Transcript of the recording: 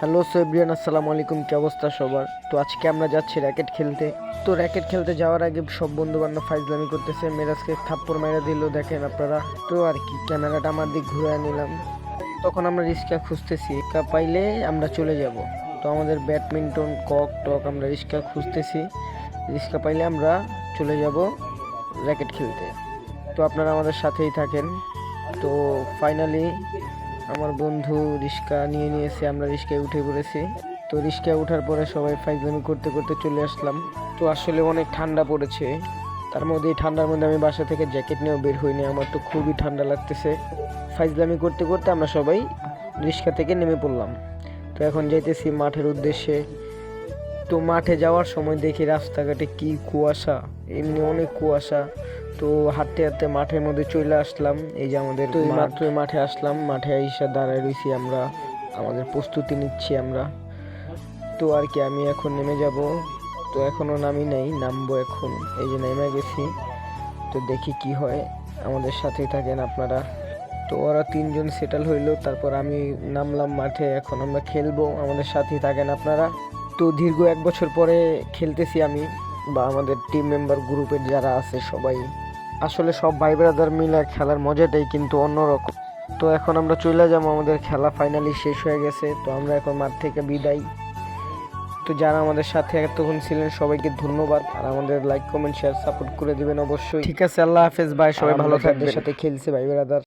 Hello everyone, আসসালামু আলাইকুম। কি অবস্থা সবার? তো আজকে আমরা যাচ্ছি র্যাকেট খেলতে। তো র্যাকেট খেলতে যাওয়ার আগে সব বন্ধু বান্ধব ফাইজলামি করতেছে, মেরাজকে থাপ্পড় মেরে দিল দেখেন আপনারা। তো আর কি, ক্যামেরাটা আমার দিক ঘুরে নিলাম। তখন আমরা রিস্কা খুঁজতেছি, রিস্কা পাইলে আমরা চলে যাব। তো আমাদের ব্যাডমিন্টন কক টক আমরা রিস্কা খুঁজতেছি, রিস্কা পাইলে আমরা চলে যাব র্যাকেট খেলতে। তো আপনারা আমাদের সাথেই থাকেন। তো ফাইনালি আমার বন্ধু রিস্কা নিয়ে নিয়েছে, আমরা রিস্কায় উঠে পড়েছি। তো রিস্কায় ওঠার পরে সবাই ফাইজলামি করতে করতে চলে আসলাম। তো আসলে অনেক ঠান্ডা পড়েছে, তার মধ্যে এই ঠান্ডার মধ্যে আমি বাসা থেকে জ্যাকেট নিয়েও বের হইনি, আমার তো খুবই ঠান্ডা লাগতেছে। ফাইজলামি করতে করতে আমরা সবাই রিস্কা থেকে নেমে পড়লাম। তো এখন যাইতেছি মাঠের উদ্দেশ্যে। তো মাঠে যাওয়ার সময় দেখি রাস্তাঘাটে কি কুয়াশা, এমনি অনেক কুয়াশা। তো হাঁটতে হাঁটতে মাঠের মধ্যে চলে আসলাম। এই যে আমাদের তো মাত্রই মাঠে আসলাম, মাঠে এসে দাঁড়ায় রয়েছি আমরা, আমাদের প্রস্তুতি নিচ্ছি আমরা। তো আর কি, আমি এখন নেমে যাব। তো এখনো নামি নাই, নামবো এখন। এই যে নেমে গেছি। তো দেখি কি হয়, আমাদের সাথেই থাকেন আপনারা। তো ওরা তিনজন সেটেল হইলো, তারপর আমি নামলাম মাঠে। এখন আমরা খেলবো, আমাদের সাথেই থাকেন আপনারা। তো দীর্ঘ 1 বছর পরে খেলতেছি আমি, বা আমাদের টিম মেম্বার গ্রুপের যারা আছে সবাই। আসলে সব ভাই ব্রাদার মিলে খেলার মজাটাই কিন্তু অন্যরকম। তো এখন আমরা চলে যাবো, আমাদের খেলা ফাইনালি শেষ হয়ে গেছে। তো আমরা এখন মাঠ থেকে বিদায়। তো যারা আমাদের সাথে এতক্ষণ ছিলেন সবাইকে ধন্যবাদ, আর আমাদের লাইক কমেন্ট শেয়ার সাপোর্ট করে দিবেন অবশ্যই। ঠিক আছে, আল্লাহ হাফেজ, ভাই। সবাই ভালো থাকবে। সাথে খেলছে ভাই ব্রাদার।